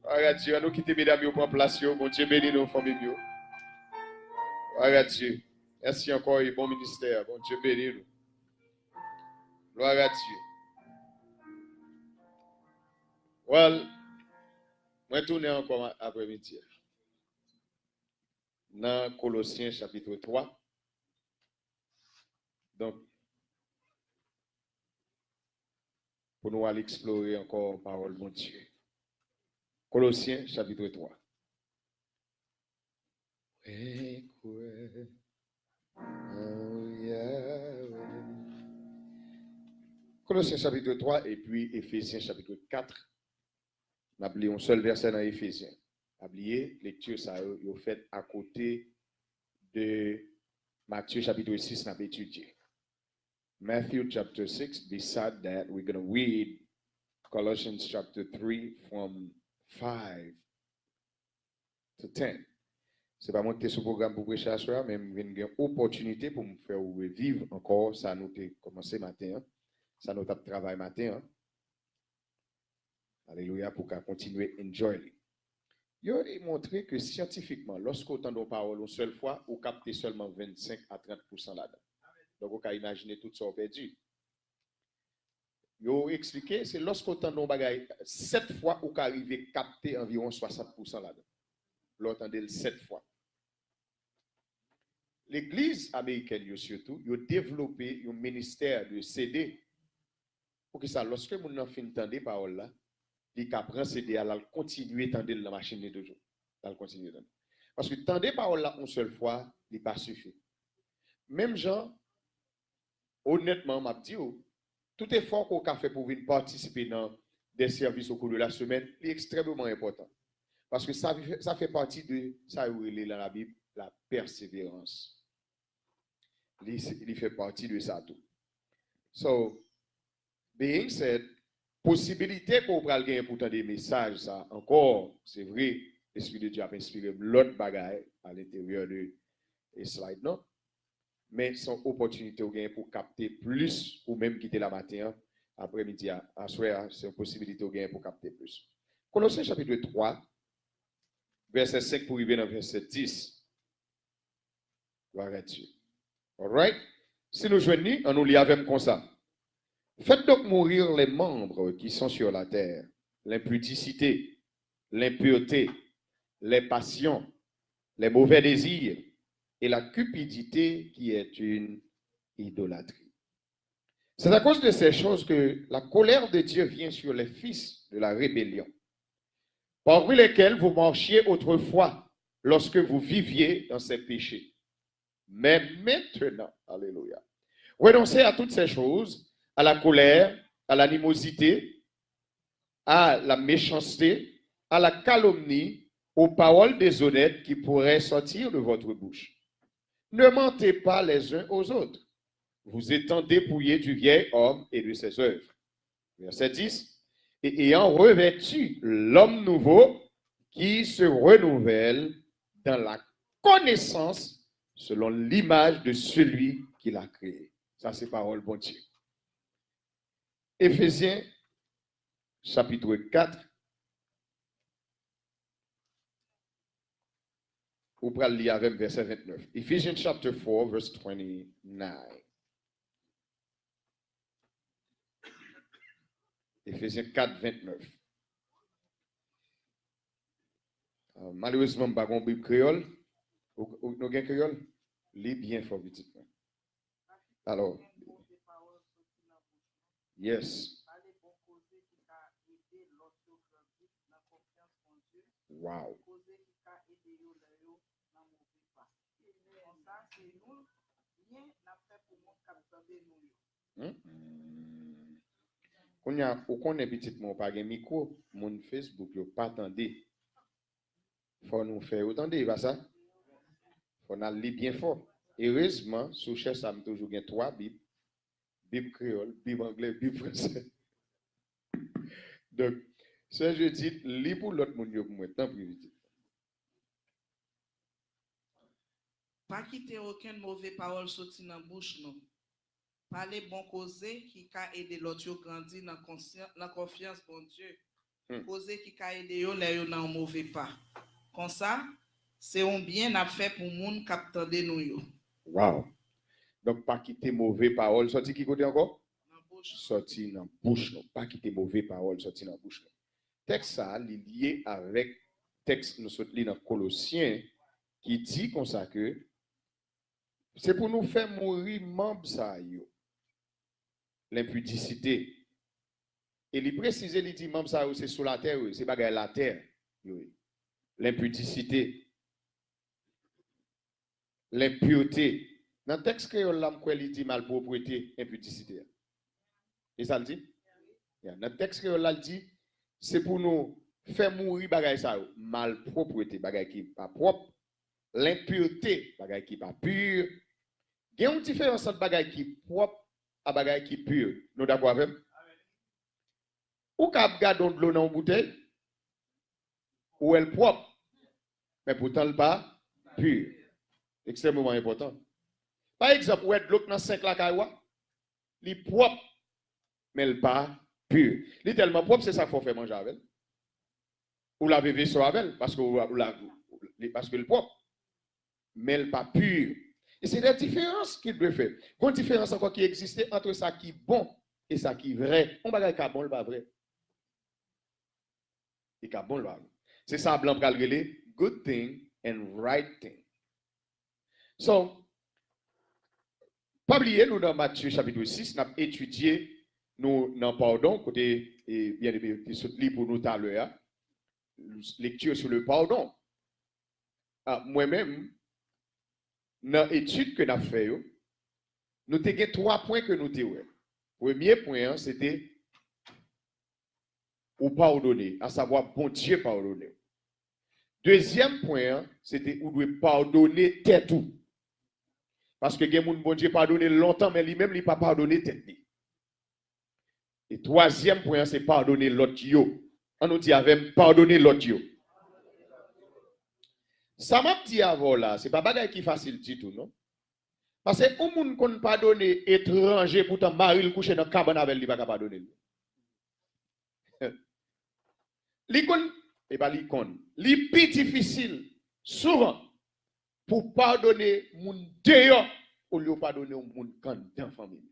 Regarde Dieu, nous quitter mesdames, nous prendre place, bon Dieu bénis nos familles. Regarde Dieu. Merci encore et bon ministère. Bon Dieu bénis nous. Gloire à Dieu. Well, moi tourner encore après-midi. Dans Colossiens chapitre 3. Donc, pour nous aller explorer encore la parole de Dieu. Colossiens chapitre 3. Colossiens chapitre 3 et puis Éphésiens chapitre 4. On a oublié un seul verset dans Éphésiens. Oublié, lecture ça est fait à côté de Matthieu chapitre 6 n'a pas étudié. Matthew chapter 6, beside that, we're going to read Colossians chapter 3 from 5 to 10. Ce n'est pas moi qui suis sur le programme pour prêcher à soir, mais j'ai une opportunité pour me faire revivre encore. Ça nous a commencé matin. Ça nous a travaillé matin. Alléluia, pour qu'on continue à enjoy. Il a montré que scientifiquement, lorsqu'on entend nos paroles une seule fois, on capte seulement 25 à 30% là-dedans. Donc, on peut imaginer tout ça perdu. Il a expliqué, c'est lorsqu'on entend nos bagailles 7 fois, on peut arriver à capter environ 60% là-dedans. L'autre entendait 7 fois. L'église américaine, surtout, a développé un ministère de CD. Pour que ça, lorsque mon enfant entend des paroles là, il prend CD, elle continue à entendre la machine de toujours. Elle continue à entendre. Parce que entendre des paroles là une seule fois, il n'est pas suffit. Même gens, honnêtement, m'a dit, tout effort qu'on a fait pour venir participer dans des services au cours de la semaine est extrêmement important. Parce que ça fait partie de ça où il est dans la Bible, la persévérance. Il fait partie de ça tout. So, being said, possibilité qu'on prenne gagner pourtant des messages, ça encore, c'est vrai, l'Esprit de Dieu a inspiré l'autre bagaille à l'intérieur de slide, non? Mais son opportunité au gain pour capter plus ou même quitter la matin, après-midi, à soir, c'est une possibilité au gain pour capter plus. Colossiens chapitre 3, verset 5 pour arriver dans verset 10. Gloire à Dieu. All right? Si nous joignons, on nous lit avec comme ça. Faites donc mourir les membres qui sont sur la terre, l'impudicité, l'impureté, les passions, les mauvais désirs et la cupidité qui est une idolâtrie. C'est à cause de ces choses que la colère de Dieu vient sur les fils de la rébellion, parmi lesquels vous marchiez autrefois lorsque vous viviez dans ces péchés. Mais maintenant, alléluia, renoncez à toutes ces choses, à la colère, à l'animosité, à la méchanceté, à la calomnie, aux paroles déshonnêtes qui pourraient sortir de votre bouche. Ne mentez pas les uns aux autres, vous étant dépouillés du vieil homme et de ses œuvres. Verset 10. Et ayant revêtu l'homme nouveau qui se renouvelle dans la connaissance selon l'image de celui qui l'a créé. Ça, c'est parole bon Dieu. Éphésiens, chapitre 4. Vous pouvez lire avec verset 29. Ephesians chapter 4, verse 29. Éphésiens 4, 29. Malheureusement, je n'ai pas Bible créole. Nous avons créole? Lis bien fort, petit. Alors, yes. Wow. Quand on est petit, on pas de micro, mon Facebook, il pas attendé. Faut nous faire autant de ça. Faut nous lire bien fort. Heureusement, sous cher ça me toujours gain 3 Bibles. Bible créole, Bible anglais, Bible français. Donc, ce je dis, lis pour l'autre monde pour moi, tant plus vite. Pas quitter aucune mauvaise parole sorti dans la bouche, non. Parler bon causer qui a aidé l'autre grandir dans la confiance bon Dieu. Poser qui ka aider yo les yo dans mauvais pas. Comme ça, c'est un bien à fait pour moun qui attendent nous yo. Wow. Donc, pas quitter mauvais parole, sorti qui côté encore? Dans bouche. Sorti dans bouche, non. Pas quitter mauvais parole, sorti dans bouche. Non. Texte ça, il est lié avec texte nous sommes dans Colossiens qui dit comme ça que c'est pour nous faire mourir membre ça yo. L'impudicité. Et il précise, il dit membre ça c'est sous la terre, c'est pas la terre. L'impudicité. L'impureté. Dans le texte créole, il dit malpropreté, impudicité. Et ça le dit? Dans le texte créole, il dit, c'est pour nous faire mourir bagay ça, malpropreté, bagay qui pas propre, l'impureté, bagay qui pas pur. Il y a une différence entre bagay qui propre et bagay qui pur. Nous d'accord avec? Ou k'ap gardon de l'eau dans une bouteille, ou elle propre, mais pourtant elle pas pur. Extrêmement important. Par exemple, ou est de l'eau dans 5 la caille, il est propre, mais il pas pur. Il est tellement propre, c'est ça qu'il faut faire manger avec. Ou laver vaisseau avec, parce que le propre, mais il pas pur. Et c'est la différence qu'il doit faire. Une différence encore qui existe entre ça qui est bon et ça qui est vrai. On va dire bon, le pas vrai. Et qui bon, le pas vrai. C'est ça, blanc pral relé, good thing and right thing. So, pas oublier, nous dans Matthieu chapitre 6, nous avons étudié, nous dans pardon, côté, bien aimé, qui pour nous tout à l'heure, lecture sur le pardon. Moi-même, dans l'étude que nous avons fait, nous avons 3 points que nous avons. Premier point, c'était ou pardonner, à savoir, bon Dieu pardonner. Deuxième point, c'était ou doit pardonner tête tout. Parce que les gens bon Dieu pardonné longtemps, mais lui-même, il n'a pas pardonné tête. Et troisième point, c'est pardonner l'autre. On nous dit avec pardonner l'autre. Ça m'a dit avant là, ce n'est pas bagay qui facile du tout, non? Parce que au monde qu'on pardonne étranger, pourtant mari le coucher dans la cabane avec lui, il ne va pas pardonner. L'icône, et pas l'icône, li plus difficile, souvent, pour pardonner mon dehors, au lieu de pardonner mon quand dans la famille.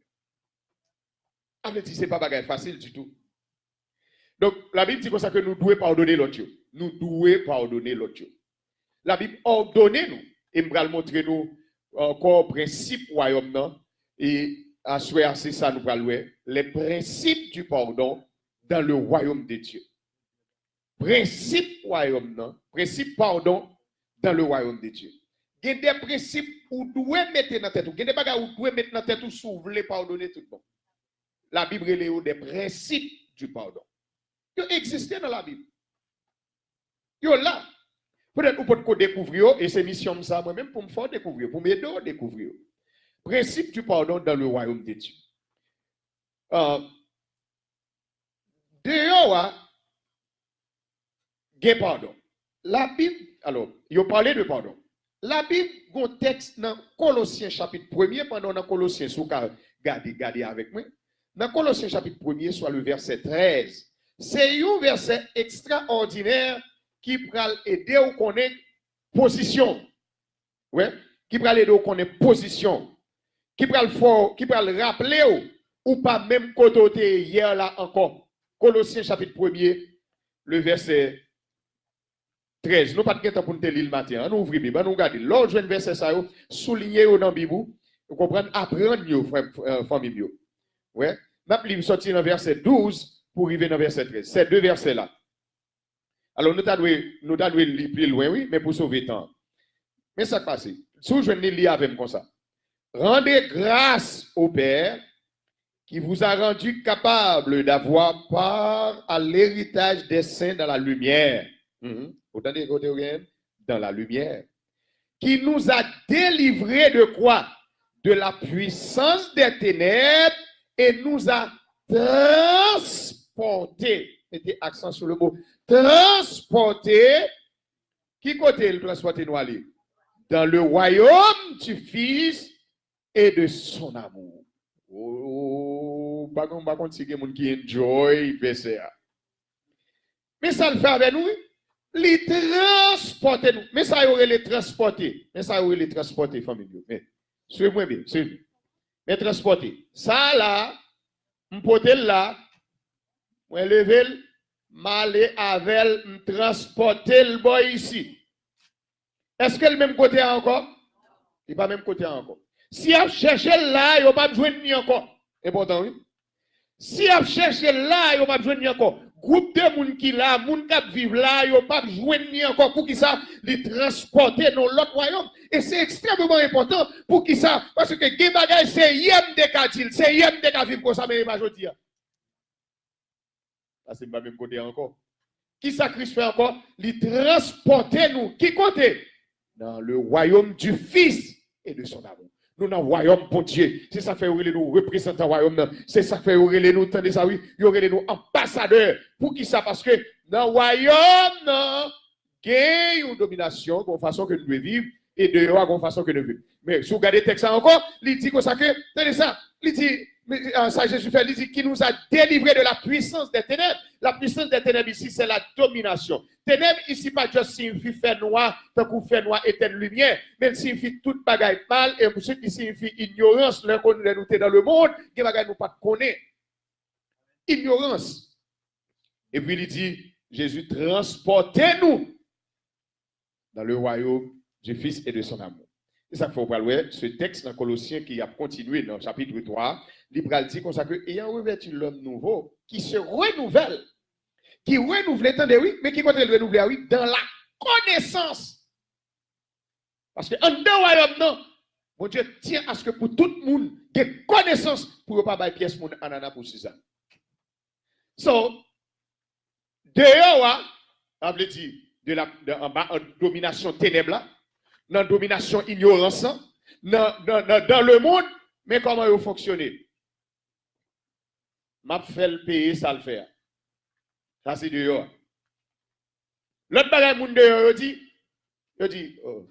En fait, ce n'est pas bagay facile du tout. Donc, la Bible dit comme ça que nous devons pardonner l'autre. Nous devons pardonner l'autre. La Bible ordonne nous, et nous allons montrer nous encore principe royaume, et à souhait, c'est ça nous allons les principes du pardon dans le royaume de Dieu. Principe royaume, principe pardon dans le royaume de Dieu. Il y a des principes où vous devez mettre dans la tête, il y a des bagages où vous devez mettre dans la tête si vous voulez pardonner tout le monde. La Bible est des principes du pardon. Ils existent dans la Bible. Ils sont là. Peut-être que vous pouvez découvrir, et c'est mission ça moi-même pour me faire découvrir, pour m'aider à découvrir. Principe du pardon dans le royaume de Dieu. Dehors, il y a pardon. La Bible, alors, il a parlé de pardon. La Bible, il y a un texte dans Colossiens chapitre 1er, pendant dans Colossiens, si vous regardez avec moi, dans Colossiens chapitre 1er, soit le verset 13, c'est un verset extraordinaire qui va aider à connaître position. Ouais, qui va aider à connaître position. Qui va le rappeler ou pas même côté hier là encore. Colossiens chapitre 1er, le verset 13. Nous pas de temps pour nous lire le matin. Nous ouvrons Bible, nous regardons. L'autre jeune verset ça souligner dans la Bible, vous comprenez, apprendre yo famille yo. Ouais. N'a plus sortir dans verset 12 pour arriver dans verset 13. Ces deux versets là. Alors nous devons lire plus loin oui, mais pour sauver le temps. Mais ça passe. Si je ne lis avec comme ça. Rendez grâce au Père qui vous a rendu capable d'avoir part à l'héritage des saints dans la lumière. Autant de côté dans la lumière. Qui nous a délivrés de quoi? De la puissance des ténèbres et nous a transportés. Mettez accent sur le mot. Transportés. Qui côté le transporter nous aller? Dans le royaume du Fils et de son amour. Oh, par contre, si quelqu'un qui enjoy verset. Mais ça le fait avec nous, les transporter nous. Mais ça y aurait les transporter. Mais ça y aurait les transporter, famille. Mais suivez-moi bien, suivez. Mais transporter. Ça là, m'poter là, moi lever, m'aller avec, m'transporter le boy ici. Est-ce que le même côté encore? Il pas même côté encore. Si on cherche là, il n'y a pas besoin de ni encore. Important, oui. Si on cherche là, il n'y a pas besoin de ni encore. Groupe de gens qui là, gens qui vivent là, il n'y a pas besoin de ni encore pour qu'ils ça les transporter dans l'autre royaume. Et c'est extrêmement important pour qu'ils ça, parce que les bagages, c'est yem de katil, c'est yem de ka vivre comme ça, mais pas aujourd'hui. Ça, c'est pas même côté encore. Qui ça Christ fait encore? Les transporter nous. Qui côté? Dans le royaume du Fils et de son amour. Nous dans le royaume pour Dieu. C'est ça fait nous représentants royaume. C'est ça fait nous tendez ça oui, nous ambassadeurs. Pour qui ça? Parce que dans le royaume, il y a une domination, une façon que nous devons vivre, et dehors, une façon que nous vivons. Mais si vous regardez le texte encore, il dit que ça que, tenez ça, il dit, ça Jésus fait, il dit qu'il nous a délivrés de la puissance des ténèbres. La puissance des ténèbres ici, c'est la domination. Ténèbres ici, pas juste signifie faire noir, tant qu'on fait noir et telle lumière, mais il signifie toute bagaille mal, et ensuite il signifie ignorance, là qu'on nous dans le monde, que bagaille nous pas connaît. Ignorance. Et puis il dit, Jésus, transportez-nous dans le royaume du Fils et de son amour. C'est ça qu'il faut parler. Ce texte dans Colossiens qui a continué dans le chapitre 3, il dit comme ça que, ayant revêtu l'homme nouveau, qui se renouvelle, attendez, oui, mais qui compte le renouveler, oui, dans la connaissance. Parce que en deux royaumes, non, mon Dieu tient à ce que pour tout le monde, il y ait connaissance pour ne pas avoir pièce mon anana pour ça. So, dehors, on veut dire, en bas, en domination ténèbres, dans la domination ignorance, dans le monde, mais comment il fonctionne? M'a fait le payer, ça le faire. Ça c'est dehors. L'autre bagage moun dehors, il dit, oh,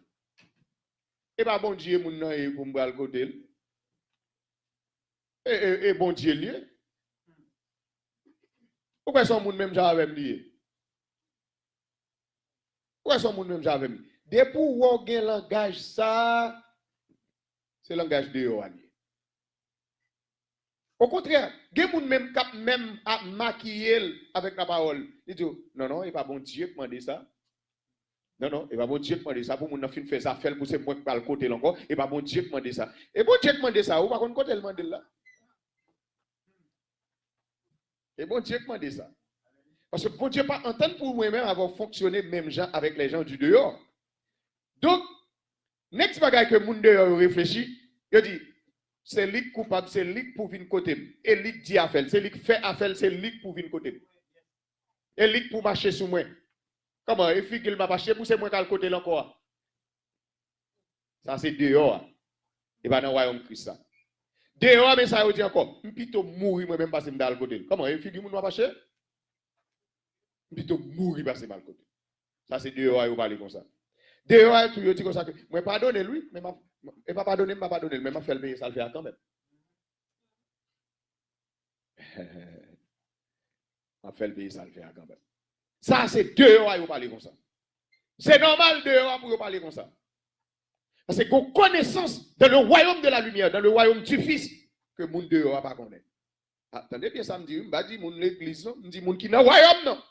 et pas bon Dieu moun nan pour m'bral côté. Et bon Dieu lié. Pourquoi son moun même j'avais lié? Pourquoi son moun même j'avais lié? Depuis où gen langage ça, c'est langage dehors. Au contraire, gen moun même à maquiller avec la parole. Il dit non, il pas bon Dieu qui m'a dit ça. Non, il pas bon Dieu qui m'a dit ça pour moun fin faire ça faire pour c'est moi qui parle côté encore, il pas bon Dieu qui m'a dit ça. Et bon Dieu qui m'a dit ça, ou pas contre côté le m'a dit là. Et bon Dieu qui m'a dit ça. Parce que bon Dieu pas entendre pour moi-même avoir fonctionné même gens avec les gens du dehors. Donc, next bagay que moun dehors réfléchit, il dit c'est lui coupable, c'est lui pour venir côté. Et lui dit affaire, c'est lui qui fait affaire, c'est lui pour venir côté. Et lui pour marcher sur moi. Comment? Il fait qu'il m'a marché pour c'est moi qui le côté encore. Ça c'est dehors. Et pas dans le royaume Christ ça. Dehors, mais ça veut dire encore. Je plutôt mourir moi-même parce que je suis dans le côté. Comment? Il fait qu'il m'a marché? Je plutôt mourir parce que je suis dans le côté. Ça c'est dehors, il parle comme ça. Dehors, tu dis comme ça que moi pardonne lui, mais et pas pardonner, m'a pardonner, mais m'a fait le payer, ça le fait quand même. M'a fait le payer, ça le fait quand même. Ça c'est dehors, il parler comme ça. C'est normal dehors pour parler comme ça. Parce que qu'on connaissance dans le royaume de la lumière, dans le royaume du Fils, que moun dehors pas connaître. Attendez bien ça me dit, m'a dit moun l'église non, me dit moun qui dans le royaume non.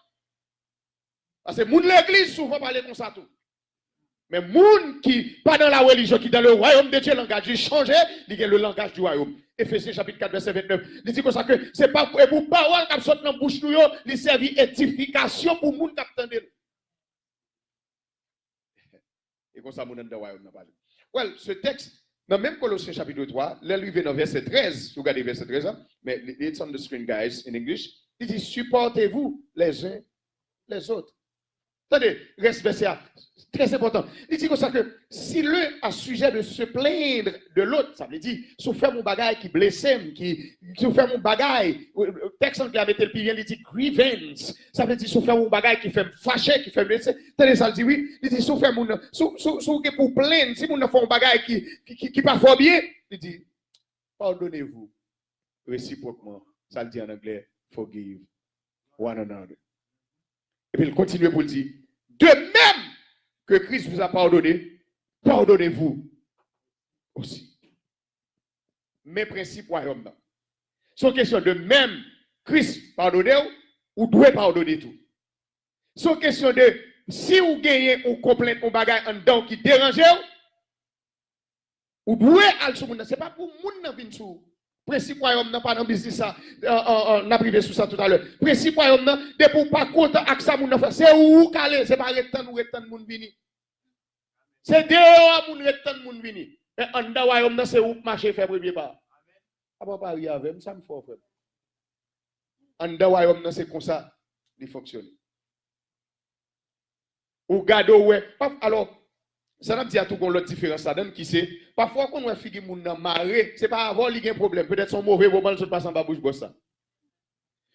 Parce que moun l'église souvent parler comme ça tout. Mais moun qui pas dans la religion, qui dans le royaume de Dieu, le langage du changé, il y a le langage du royaume. Éphésiens chapitre 4, verset 29. Il dit comme ça que c'est pas pour parole qui sort dans la bouche nous, il servi édification pour moun qui attendent. Et comme ça, moun dans le royaume n'a pas. Well, ce texte, dans même Colossiens chapitre 3, là, lui vient dans verset 13, vous regardez verset 13, hein? Mais it's on the screen, guys, in English. Il dit, supportez-vous les uns les autres. Attendez, reste verset très important. Il dit comme ça que si l'un a sujet de se plaindre de l'autre, ça veut dire, souffrir mon bagage qui blesse, qui souffrir mon bagage, le texte anglais a mis le pilier, il dit grievance. Ça veut dire souffrir mon bagage qui fait me fâcher, qui fait me blesser. Attendez, ça dit oui, il dit souffrir mon, pour plaindre, si mon fait un bagage qui pas fort bien, il dit, pardonnez-vous réciproquement. Ça le dit en anglais, forgive one another. Et puis il continue pour dire, de même que Christ vous a pardonné, pardonnez-vous aussi. Mes principes royaume. C'est question de même Christ pardonner ou doit pardonner tout. C'est question de si vous gagnez ou complète un bagage en dedans qui dérange ou doit aller sur monde. C'est pas pour monde nan vinn sou. Principe royaume nan pas dans business ça on a privé sur ça tout à l'heure. Principe royaume nan de pour pas content avec ça monde c'est ou calé, c'est pas retan ou retan monde vini. C'est dehors moun retan monde vini. Mais en dedans royaume nan c'est ou marcher faire premier pas. Ah pas pari avec ça me faut frère. En dedans royaume nan c'est comme ça il fonctionne. Ou gado ouais. Alors ça n'a pas dit à tout qu'on l'autre différence ça donne qui c'est parfois quand on figue moun nan maré c'est pas avoir li gen problème peut-être son mauvais moment se passe en bas bouche boss ça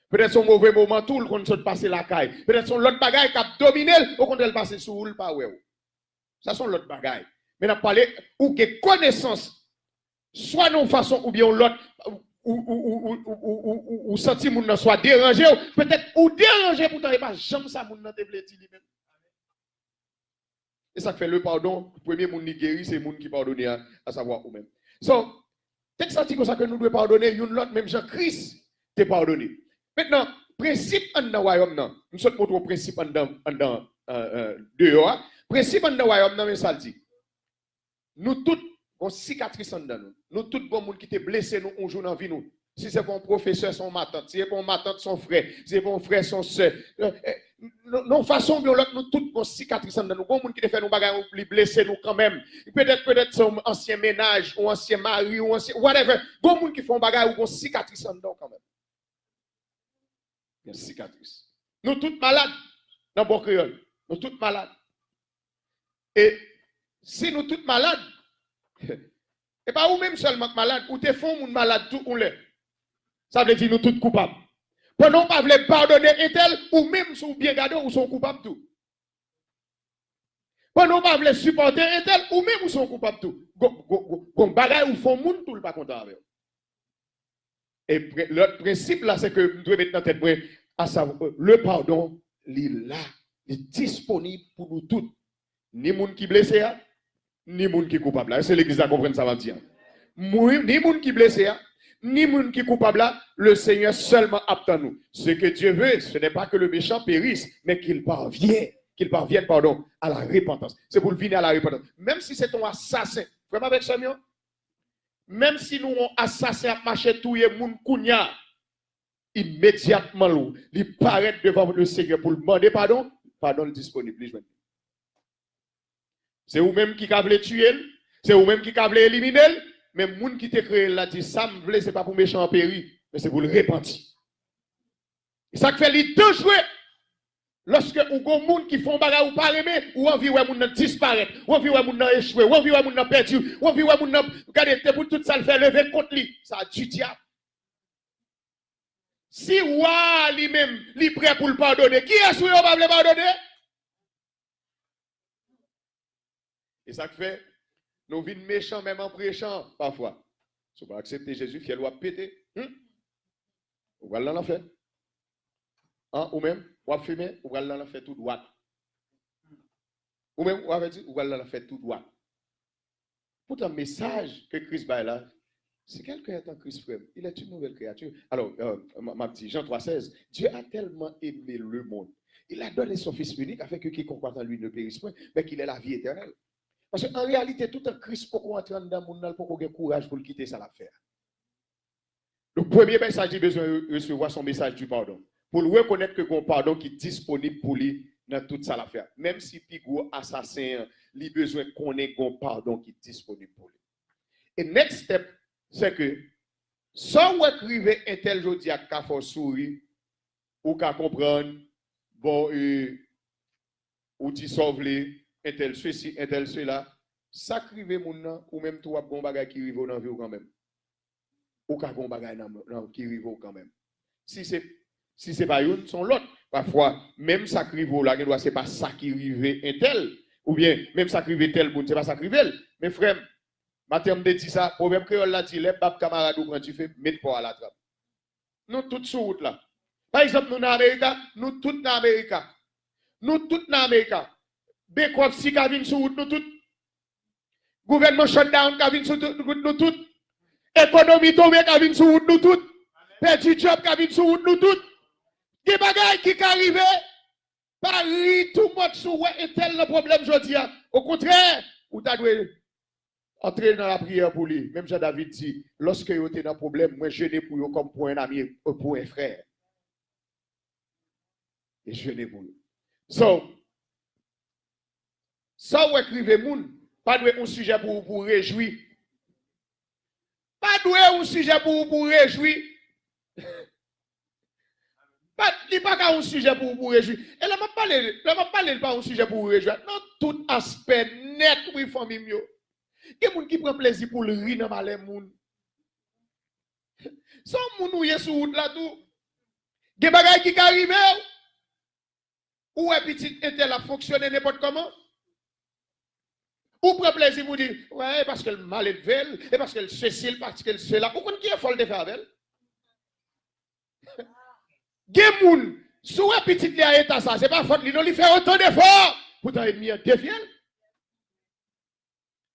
peut-être son mauvais moment tout le monde se passer la caille peut-être son l'autre bagaille qui a dominé au contraire passer sous le pas ouais ça sont l'autre bagaille mais n'a parlé ou que connaissance soit non façon ou bien l'autre ou senti moun nan soit dérangé peut-être ou dérangé pourtant il pas jamais ça moun nan te vle di lui-même. Et ça fait le pardon, le premier monde qui guérit, c'est le monde qui pardonne, à savoir vous-même. So, c'est ça comme ça que nous devons pardonner, l'autre, même Jean-Christ, te pardonné. Maintenant, principe en dans le royaume, nous sommes notre principe en dans dehors. Principe en dans le royaume, mais ça le dit. Nous tous, on cicatrice en dans nous. Nous tous, bon monde qui te blessé, nous, on joue dans la vie, nous. Si c'est bon professeur, son ma tante. Si c'est bon ma tante, son frère. Si c'est bon frère, son soeur. Non, façon, nous tous, bon cicatrice dans nous. Bon monde qui te fait nous bagarre, nous blesser nous quand même. Peut-être son ancien ménage, ou ancien mari, ou ancien, whatever. Bon monde qui font bagarre, ou bon cicatrice dans nous quand même. Il y a cicatrice. Nous tous malades, dans bon créole. Nous tous malades. Et si nous tous malades, et pas ou même seulement malade, ou te font moun malade tout ou l'est. Ça veut dire nous tous coupables. Pendant pas vouloir pardonner un tel, ou même si vous bien gardé, ou sont coupables tout. Pendant pas vouloir supporter un tel, ou même ou sont coupables tout. Gon bagay ou font moun tout le pas content avec. Et l'autre principe là, c'est que nous devons mettre dans tête à savoir le pardon, il est là, il est disponible pour nous tous. Ni moun qui blessé, ni moun qui coupable. C'est l'église à comprendre ça va dire. Ni moun qui blessé, ni moun qui coupable là, le Seigneur seulement apte à nous. Ce que Dieu veut, ce n'est pas que le méchant périsse, mais qu'il parvienne, pardon, à la repentance. C'est pour le venir à la repentance. Même si c'est ton assassin, vraiment avec ça, même si nous on assassin à marcher tout et moun kounya, immédiatement il paraît devant le Seigneur pour le demander pardon, pardon disponible. C'est vous-même qui avez tué, c'est vous-même qui avez éliminé. Mais les gens qui te créé là dit ça me plaît, ce n'est pas pour méchant en péri, mais c'est pour le repentir. Et ça fait les deux jouer. Lorsque vous avez des gens qui font bagarre ou pas aimer, ou envie de gens disparaître, ou envie de gens échouer, ou envie de gens perdu, ou envie de gens regardez, pour tout ça le faire lever contre lui, ça a du diable. Si roi lui-même, il est prêt pour le pardonner, qui est-ce qui va le pardonner? Et ça fait. Nous vîmes méchants même en prêchant parfois. Si vous accepter Jésus, fiel ou péter. Vous allez dans l'enfer. Ou même, vous allez fumer, vous allez dans l'enfer tout droit. Ou même, vous allez dire, vous allez dans l'enfer tout droit. Pour un message que Christ va là, c'est quelqu'un qui est en Christ frère. Il est une nouvelle créature. Alors, ma petite Jean 3,16, Dieu a tellement aimé le monde. Il a donné son Fils unique afin que quiconque croit en lui ne périsse point, mais qu'il ait la vie éternelle. Parce qu'en réalité, tout un Christ pour qu'on entre dans le monde, pour qu'on ait courage pour le quitter, ça l'affaire. Le premier message, il a besoin de recevoir son message du pardon. Pour le reconnaître que un pardon qui est disponible pour lui dans toute ça l'affaire. Même si Pigo assassin, il a besoin qu'on ait un pardon qui est disponible pour lui. Et next step, c'est que sans écrire un tel jodi à Kafo souris, ou qu'à comprendre, bon, ou dissolver. Un tel ceci, un tel cela, ça crive moun ou même toi bon bagay qui rive dans vie quand même. Ou ka bon bagay qui rive quand même. Si c'est pas une, son l'autre. Parfois, même ça crive là, c'est pas ça qui rive un tel. Ou bien, même ça crive tel moun, c'est pas ça crive. Mais frère, ma terme de dit ça, proverbe créole là dit, les bab camarade ou quand tu fais, mets pas à la trappe. Nous tous sur route là. Par exemple, nous dans l'Amérique, nous tous dans l'Amérique. Nous tous dans l'Amérique. Bécop si qui vient sur route, nous tous. Gouvernement shutdown qui vient sur route, nous tous. Économie tombée qui vient sur route, nous tous. Perdu job qui vient sur route, nous tous. Des bagailles qui arrivent. Paris, tout le monde sous et tel le problème aujourd'hui. Au contraire, vous devez entrer dans la prière pour lui. Même Jean-David dit, lorsque vous êtes dans un problème, moi je n'ai pour vous comme pour un ami, pour un frère. Et je n'ai pour vous. Ça, vous écrivez, pas de un sujet pour vous réjouir. Pas de un sujet pour vous réjouir. Il n'y a pas un sujet pour vous réjouir. Et là, je ne parle pas un sujet pour vous réjouir. Non, tout aspect net, oui, famille. Il y a des gens qui prennent plaisir pour le rire dans les gens. Sans moun ou yé sous route là tout. Des bagages qui arrivent. Ou est petit était là fonctionner n'importe comment. Ou prend plaisir pour dire, ouais, parce qu'elle mal élevé, et parce qu'elle ceci, parce qu'elle cela. Ou qu'on qui est folle de faire avec elle? Gen moun, sous un petit li a état ça, c'est pas faute, li non li fait autant d'efforts pour t'en ennemi défier.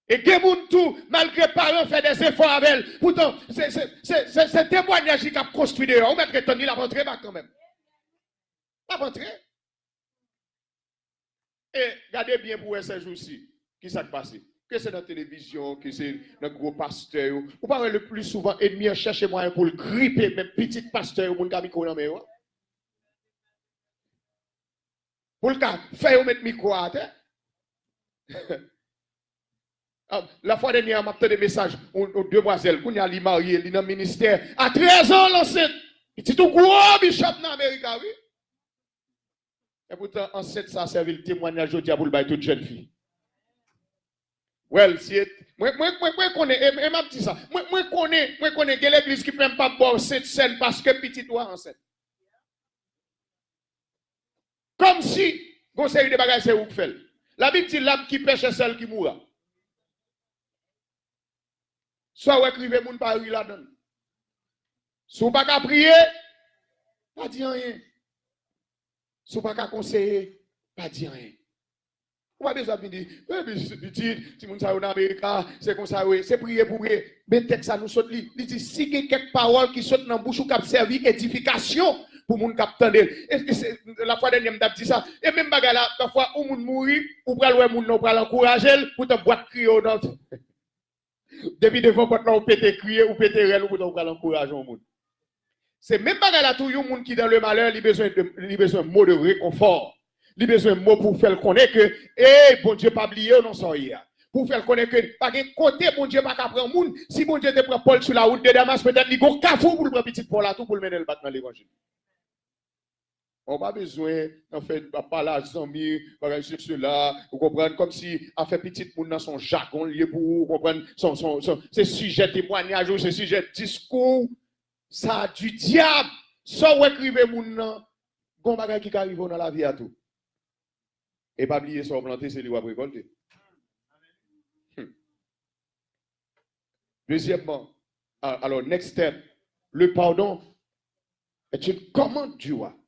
Et gen moun tout, malgré parents fait des efforts avec elle, pourtant, c'est témoignage qui a construit dehors. On mettre ton il a rentré pas quand même. Pas rentré. Et regardez bien pour ces jours-ci, qui s'est passé. Que c'est dans la télévision, que c'est dans le gros pasteur. Ou pas le plus souvent, ennemi cherche moyen pour le gripper, même petit pasteur, ou mon gars, micro dans mes mains. Pour le cas, faire mettre micro à terre. La fois dernière, m'a des messages aux demoiselles, qu'on y a marié, dans le ministère, à 13 ans, l'enceinte. C'est tout gros bishop dans l'Amérique, oui. Et pourtant, enceinte, ça a servi le témoignage au diable pour toute jeune fille. Well, si moi connais, et m'a dit ça, moi connais que l'église qui ne peut pas boire cette scène parce que petit doigt enceinte. Comme si, conseil de bagages, c'est où que fait. La Bible dit l'âme qui pêche est celle qui mourra. Soit vous écrivez moun par là-dedans. Si vous n'avez pas prier, pas dire rien. Si vous n'avez pas conseiller, pas dire rien. Vous n'avez pas besoin de dire, petit, si vous êtes en Amérique, c'est comme ça, c'est prier pour rien. Mais texte ça nous saute, il dit, si il y a quelques paroles qui sautent dans la bouche ou qui servent édification pour moun qui attendent. La fois dernière, je dit ça. Et même bagarre là, parfois, où moun mourir, ou pral ouais moun non pral encourager pour te boîte crier dans. Depuis devant votre là, ou pété crier, ou pété rel, ou pour te pral encourager au monde. C'est même bagarre là, tout le monde qui dans le malheur, il a besoin de mots de réconfort. Il a besoin de mots pour faire connaître que, bon Dieu, pas oublié, non, ça y est. Pour faire connaître que, par côté, bon Dieu, pas qu'à prendre monde. Si bon Dieu te prend Paul sur la route de Damas, peut-être il y a un cafou pour le prendre petit Paul là, tout pour le mettre le battre dans l'évangile. On n'a pas besoin, en fait, pas la zombie, par sur cela, vous comprenez, comme si, a fait petit monde dans son jargon, lié pour vous, comprendre, c'est sujet témoignage ou c'est sujet discours, ça du diable. Soit vous écrivez moun nan, gon bagay qui arrive dans la vie à tout. Et pas oublier ça, planter, c'est lui qui va récolter. Deuxièmement, alors, next step, le pardon est une commande du roi.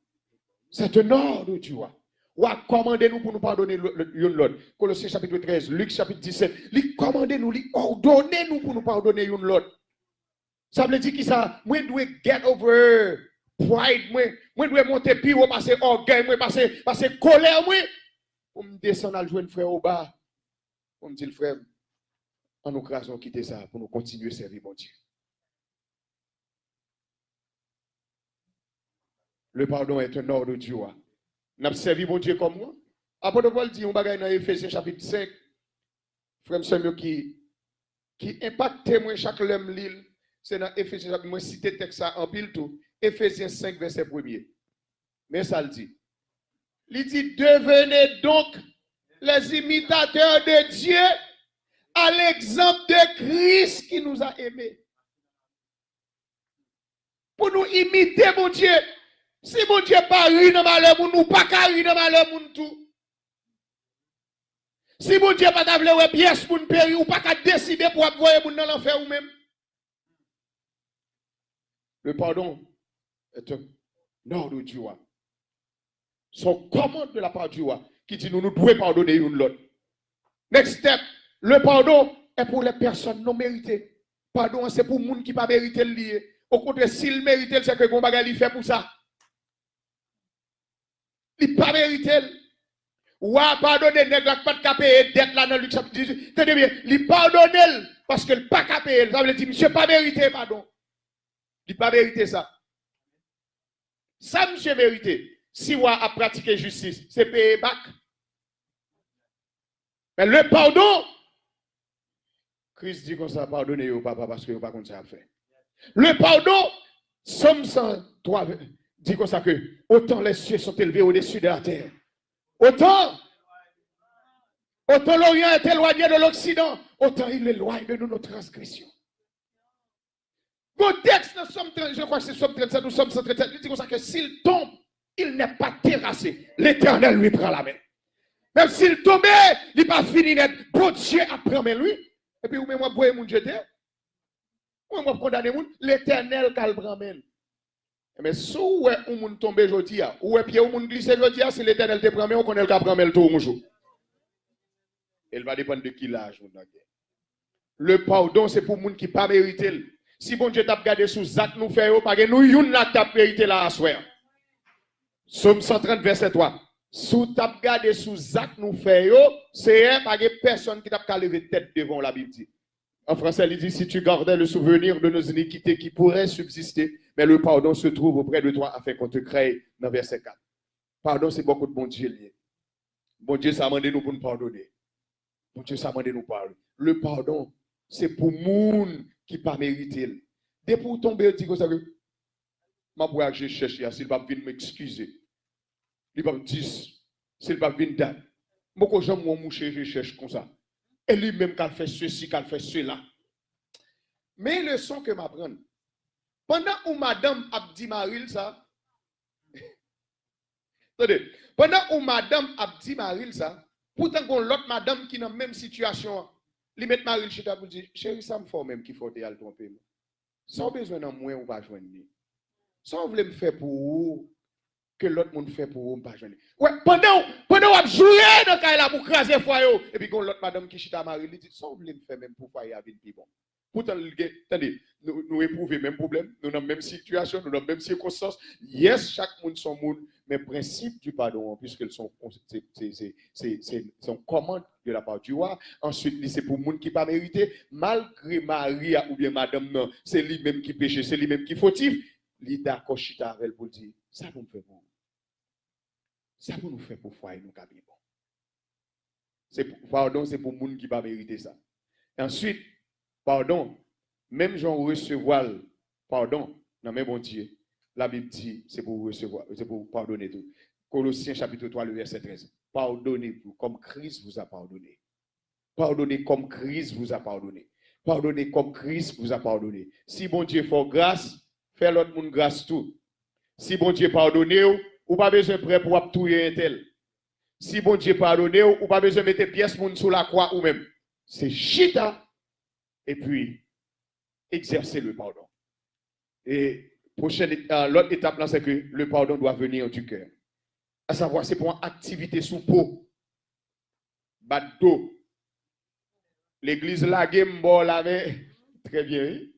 C'est un ordre du roi. Ou a commandé nous pour nous pardonner l'autre. Colossiens chapitre 13, Luc chapitre 17. Il commandé nous, il ordonné nous pour nous pardonner l'autre. Ça veut dire que ça, moi je dois get over pride, moi je dois monter plus haut, passer orgueil, moi passer colère, moi. Pour me descendre à jouer un frère au bas. Pour me dire, frère, en nous crasant, quitter ça pour nous continuer à servir mon Dieu. Le pardon est un ordre du roi. Nous avons servi mon Dieu comme moi. Apôtre Paul dit, on bagaille dans Éphésiens chapitre 5, frère Samuel qui impacte moi chaque homme l'île. C'est dans Éphésiens chapitre, moi cité texte ça en pile tout. Éphésiens 5, verset 1er. Mais ça le dit. Il dit, devenez donc les imitateurs de Dieu à l'exemple de Christ qui nous a aimés. Pour nous imiter mon Dieu. Si mon Dieu pas ri dans malheur moun, nous pas ka ri dans malheur moun tout. Si mon Dieu pas t'a ouais pièce pour nous périr, ou pas ka décider pour envoyer moun dans l'enfer ou même. Le pardon est un ordre du roi. Son commande de la part du roi qui dit nous devons pardonner une l'autre. Next step, le pardon est pour les personnes non méritées. Pardon, c'est pour les gens qui ne pas mérité le lier. Au contraire, s'il mérite, c'est que bon bagage il fait pour ça. Il n'a pas mérité. Ou a pardonné, nèg la pas de payer dette là dans Luc chapitre 18. Tenez bien, il pardonne parce que le pas de payer. Ça veut dire, monsieur pas mérité, pardon. Il n'a pas mérité ça. Ça, monsieur mérité. Si vous a pratiqué justice, c'est payer bac. Mais le pardon, Christ dit comme ça, pardonnez au papa parce que vous pas comme ça à faire. Le pardon, Somme 103 dit comme ça que autant les cieux sont élevés au-dessus de la terre. Autant l'Orient est éloigné de l'Occident, autant il éloigne de nous nos transgressions. Vos textes, je crois que c'est Somme 37 ou Somme 137, il dit comme ça que s'il tombe, il n'est pas terrassé. L'Éternel lui prend la main. Même s'il tombait, il n'est pas fini net. Bon Dieu apprend lui. Et puis, vous même, vous mon jeter. Vous même, condamner moun. L'Éternel calme. Mais si vous avez un monde tombé aujourd'hui, ou est pied ou monde glissé aujourd'hui, si l'Éternel te prend, on connaît le cas prend tout un jour. Il va dépendre de qui l'âge. Le pardon, c'est pour les gens qui n'ont pas mérité. Si bon Dieu t'a regardé sous Zach nous fait, parce que nous, yon n'a pas mérité là à soir. Somme 130, verset 3. Sous t'a regardé sous Zach nous fait, c'est pas personne qui t'a levé tête devant la Bible. En français, il dit, si tu gardais le souvenir de nos iniquités qui pourraient subsister, mais le pardon se trouve auprès de toi afin qu'on te crée dans verset 4. Pardon, c'est beaucoup de bon Dieu lié. Bon Dieu, ça m'a demandé nous pour nous pardonner. Bon Dieu, ça m'a demandé nous parler. Le pardon, c'est pour les gens qui n'ont pas mérité. Dès pour tomber, il dit que ça veut. Ma boîte, je cherche, s'il va venir m'excuser. Il va me dire, s'il va venir d'âme. Moi, quand j'aime mon moucher, je cherche comme ça. Et lui-même, qu'elle fait ceci, qu'elle fait cela. Mais le son que m'apprend. Pendant où madame a dit Maril ça. Attendez. Pendant où madame a dit Maril ça. Pourtant, qu'on l'autre madame qui est dans la même situation. Lui met Maril chez toi pour dire, chérie, ça me faut même qu'il faut te aller tromper. Sans besoin d'en moins, on va joindre. Sans voulez me faire pour vous, que l'autre monde fait pour vous, on va joindre. Ouais, pendant on jouer dans le là pour craser foyer, et puis l'autre madame qui chita Marie, il dit, sans voulez me faire même pour foyer avec plus bon. Pourtant, attendez, nous éprouvons le même problème, nous dans la même situation, nous dans la même circonstance. Yes, chaque monde son monde, mais le principe du pardon, puisque c'est son commande de la part du roi. Ensuite, c'est pour les gens qui n'ont pas mérité, malgré Marie ou bien madame, non, c'est lui-même qui péché, c'est lui-même qui fautif. Il est d'accord avec pour dire, ça nous fait bon. Ça nous fait pour foyer nous cabine bon. Pardon, c'est pour les gens qui n'ont pas mérité ça. Et ensuite, pardon, même j'en recevoir pardon, non mais bon Dieu, la Bible dit c'est pour recevoir, c'est pour pardonner tout. Colossiens chapitre 3, le verset 13. Pardonnez-vous comme Christ vous a pardonné. Pardonnez comme Christ vous a pardonné. Pardonnez comme Christ vous a pardonné. Si bon Dieu fait grâce, fait l'autre monde grâce tout. Si bon Dieu pardonne, ou pas besoin prêt pour tout un tel. Si bon Dieu pardonne, ou pas besoin mettre pièce monde sur la croix ou même. C'est chita. Et puis, exercer le pardon. Et l'autre étape là, c'est que le pardon doit venir du cœur. À savoir, c'est pour une activité sous peau. Bateau. L'église la game, bon, la très bien, oui?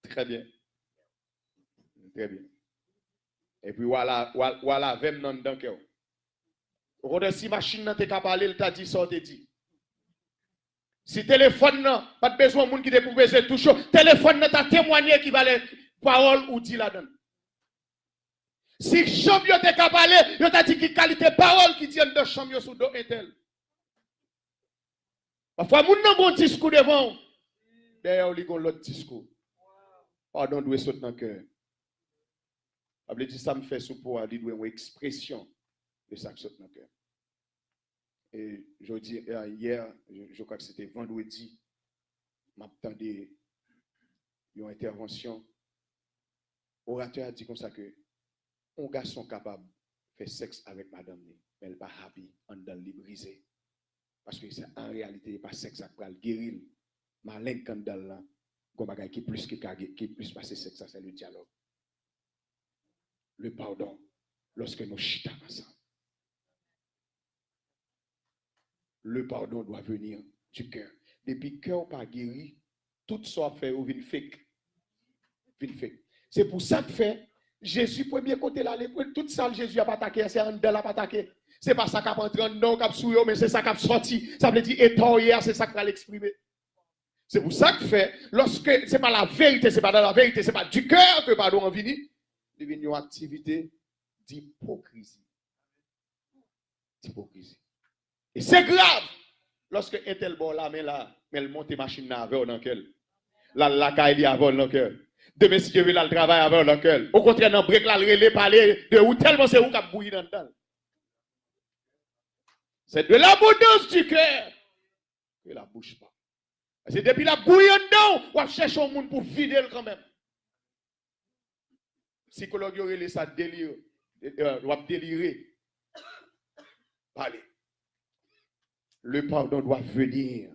Très bien. Très bien. Et puis, voilà, même dans le cœur. Si machine n'a pas parlé, il t'a dit ça, t'es dit. Si téléphone n'a pas de besoin de monde qui te pour baiser tout chaud, téléphone n'a ta témoigné qui va les paroles ou dit là-dedans. Si chambre te ka parler, yo t'a dit qui qualité parole qui tient de chambre sous dos intel. Parfois moun nan bon discours devant. D'ailleurs li gon l'autre discours. Pardon doit sauter dans cœur. Able dit ça me fait sous pour ali doit une expression de ça qui saute dans cœur. Et je dis hier, je crois que c'était vendredi, m'attendais une intervention. Orateur a dit comme ça que un garçon capable de faire sexe avec madame, mais elle n'est pas happy, en dans le brisé. Parce que c'est en réalité pas sexe à le guérir. Malin quand dans là, comme qui plus qui plus passer sexe, c'est le dialogue. Le pardon. lorsque nous chita ensemble. Le pardon doit venir du cœur. Depuis le cœur pas guéri, tout ça fait ou vient fake. C'est pour ça que fait Jésus premier côté là, toute ça Jésus a pas attaqué, c'est en dedans la pas attaqué. C'est pas ça qui a entré en dedans, qui a souillé, mais c'est ça qui a sorti. Ça veut dire étonné, c'est ça qui va l'exprimer. C'est pour ça que fait, lorsque c'est pas la vérité, c'est pas dans la vérité, c'est pas du cœur que pardon en vient, il vient une activité d'hypocrisie. Et c'est grave lorsque un tel bon là, mais elle monte machine là avec dans quel. La caille a vol dans quel. Demain si Dieu veut là le travail avec dans quel. Au contraire dans break là le relais parler de où tellement c'est où qu'a bouilli dans dedans. C'est de l'abondance du cœur que la bouche pas. C'est depuis la bouille dedans, on cherche un monde pour vider quand même. Psychologue aurait ça délire, doit délirer. Allez. Le pardon doit venir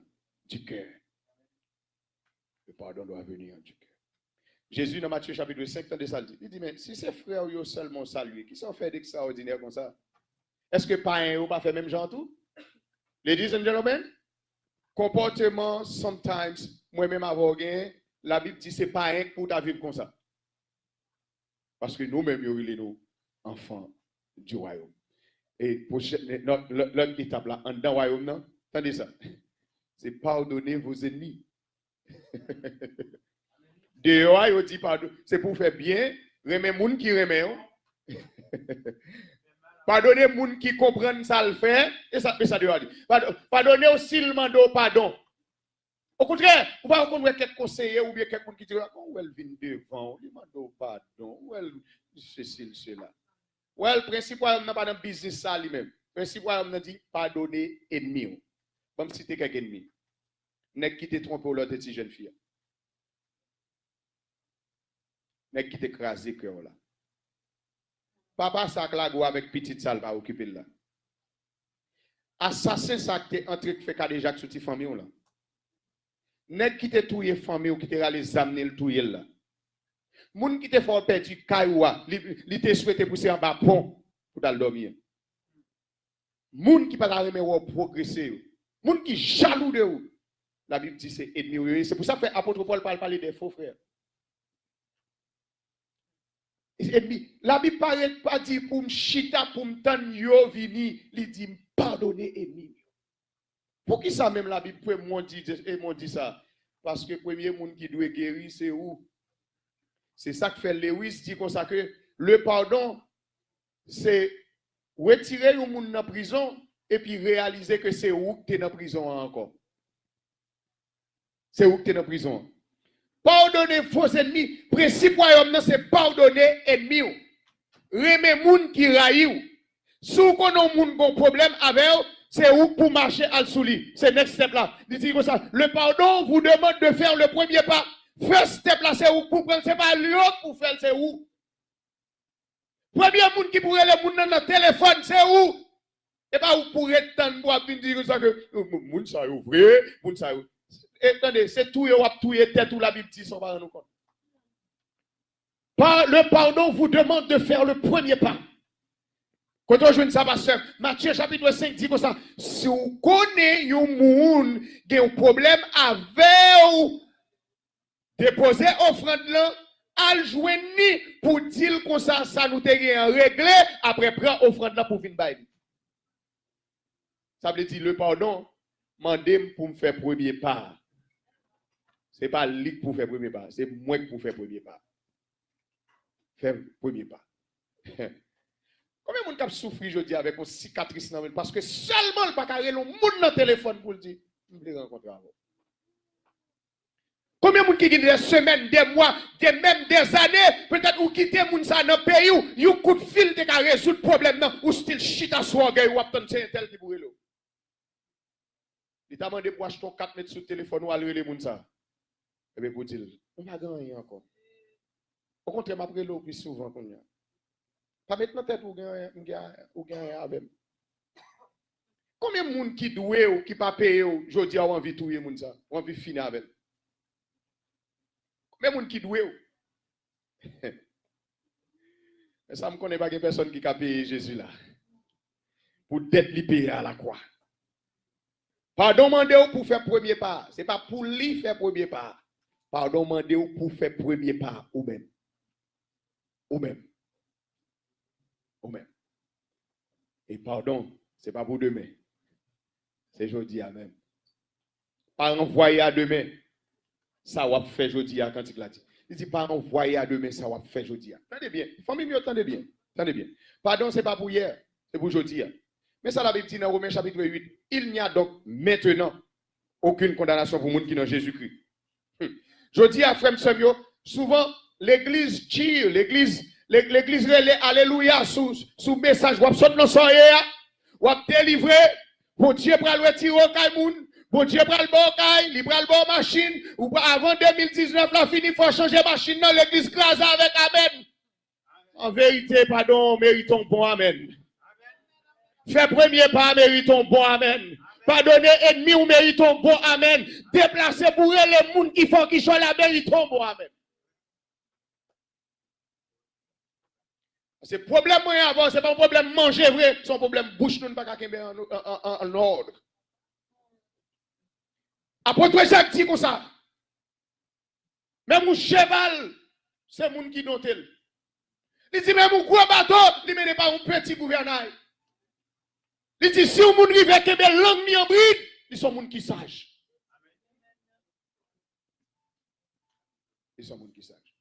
du cœur. Le pardon doit venir du cœur. Jésus dans Matthieu chapitre 5, de ça, il dit, mais si ces frères ont seulement salué, qui sont fait d'extraordinaire comme ça, est-ce que pas un ou pas fait même genre tout? Ladies and gentlemen, comportement, sometimes, moi-même avant la Bible dit c'est pas un pour ta vivre comme ça. Parce que nous-mêmes, nous sommes enfants du royaume. Et l'autre étape là, en dans le royaume, attendez ça. C'est pardonner vos ennemis. Dehors, il dit pardon. C'est pour faire bien, remettre les gens qui remettent. Pardonner les gens qui comprennent ça le fait, et ça dehors. Pardonner aussi le mando pardon. Au contraire, vous pouvez reconnaître quelques conseillers ou bien quelqu'un qui dit, oh, elle vient devant, il mando pardon, ou elle, c'est là. Ouais, le principe, on n'a pas dans le business ça lui-même. Le principe, on a dit pardonner ennemi. Comme si tu quelques ennemis. N'est qui te trompe pour l'autre petite jeune fille. N'est qui t'écrasé cœur là. Papa sac la go avec petite salle va occuper là. Assassin ça qui est entré qui fait cas déjà sur ti famille là. N'est qui te touyer famille ou qui te les amener le touyer là. Moun qui te fort perdu cailloua, li te souhaité pousser en bas pont pour d'aller dormir. Moun qui pas remet ou progresser. Moun qui jaloux de vous. La Bible dit c'est ennemi. C'est pour ça que apôtre Paul parle des faux frères. La Bible parle pas dit pour me chita pour me tendre yo vini, il dit pardonner ennemi. Pour qui ça même la Bible peut m'ont dit ça parce que premier monde qui doit guérir c'est où? C'est ça que fait Lewis dit comme ça que le pardon, c'est retirer le monde dans la prison et puis réaliser que c'est où que tu es dans la prison encore. C'est où que tu es dans la prison. Pardonner vos ennemis. Principe royaume, c'est pardonner ennemis. Remet moun qui raillent. Si vous connaissez un bon problème avec eux, c'est où pour marcher à souli. C'est next step là. Il dit comme ça. Le pardon vous demande de faire le premier pas. First step là, c'est où pour prendre, c'est pas l'autre pour faire, c'est où? Premier monde qui pourrait le monde dans le téléphone, c'est où? Et pas où pour être dans pour dire ça que monde ça est vrai, monde ça est. Attendez, c'est tout et tête ou la Bible dit sans pas nous compte. Le pardon vous demande de faire le premier pas. Quand on joue ça, pasteur, Matthieu chapitre 5 dit comme ça. Si vous connaissez un monde qui a un problème avec vous, déposer offrande là, al joindre pour dire comme ça nous te réglé, après prendre offrande là pour venir bailler. Ça veut dire le pardon, mandez pour me faire premier pas. Ce n'est pas lui pour faire premier pas, c'est moi pour faire premier pas. Faire premier pas. Combien de monde qui souffre aujourd'hui avec une cicatrice dans le parce que seulement le pas carré le monde dans le téléphone pour le dire, je vais rencontrer avant. Combien de monde qui ont des semaines, des mois, même des années, peut-être ou quitter moun ça dans le pays où you coup de fil de résoudre le problème ou style shit à soi ou attendre c'est tel qui pourrait là. Il t'a demandé pour acheter 4 mètres sur le téléphone ou aller les moun ça. Et bien pour dire, on n'a gagné encore. Au contraire, m'a pris l'eau plus souvent qu'on y a. Pas maintenant tête ou gagner avec. Combien de monde qui doué ou qui pas payé ou jodi a envie de touyer moun ça, ou envie de finir avec. Combien de monde qui doué ou Ça me connaît pas qu'il y a personne qui a payé Jésus là. Pour dette li payer à la croix. Pardon demandez pour faire premier pas. Ce n'est pas pour lui faire premier pas. Pardon demandez pour faire premier pas ou même. Ou même. Ou même. Et pardon, ce n'est pas pour demain. C'est aujourd'hui à même. Pas envoyer à demain. Ça va faire aujourd'hui à quand il a dit. Il dit pas envoyer à demain, ça va faire aujourd'hui. Attendez bien. Famille mieux, attendez bien. Attendez bien. Pardon, ce n'est pas pour hier, c'est pour aujourd'hui. Mais ça, la Bible dit dans Romains chapitre 8, il n'y a donc maintenant aucune condamnation pour les gens qui sont dans Jésus-Christ. Je dis à frère Samuel, souvent l'église tire, l'église relève alléluia sous message, ou saute dans son ou délivrer, bon Dieu pour le retirer au caïmoun, bon Dieu pour le bon il prend le bon machine, ou avant 2019, la fini, il faut changer machine dans l'église crase avec amen. En vérité, pardon, méritons bon amen. Fait premier pas, méritons bon amen. Pardonnez ennemi ou méritons bon amen. Déplacez pour les gens qui font qui sont là, méritons bon amen. C'est problème moyen avant, c'est pas un problème manger vrai, c'est un problème bouche nous pas en ordre. Après toi Jacques dit comme ça. Même un cheval, c'est moun qui note. Il dit même un gros bateau, il mène pas un petit gouvernail. Il dit si un moun rive kebe langue mi en bride, ils sont moun qui sage. Ils sont moun qui sage.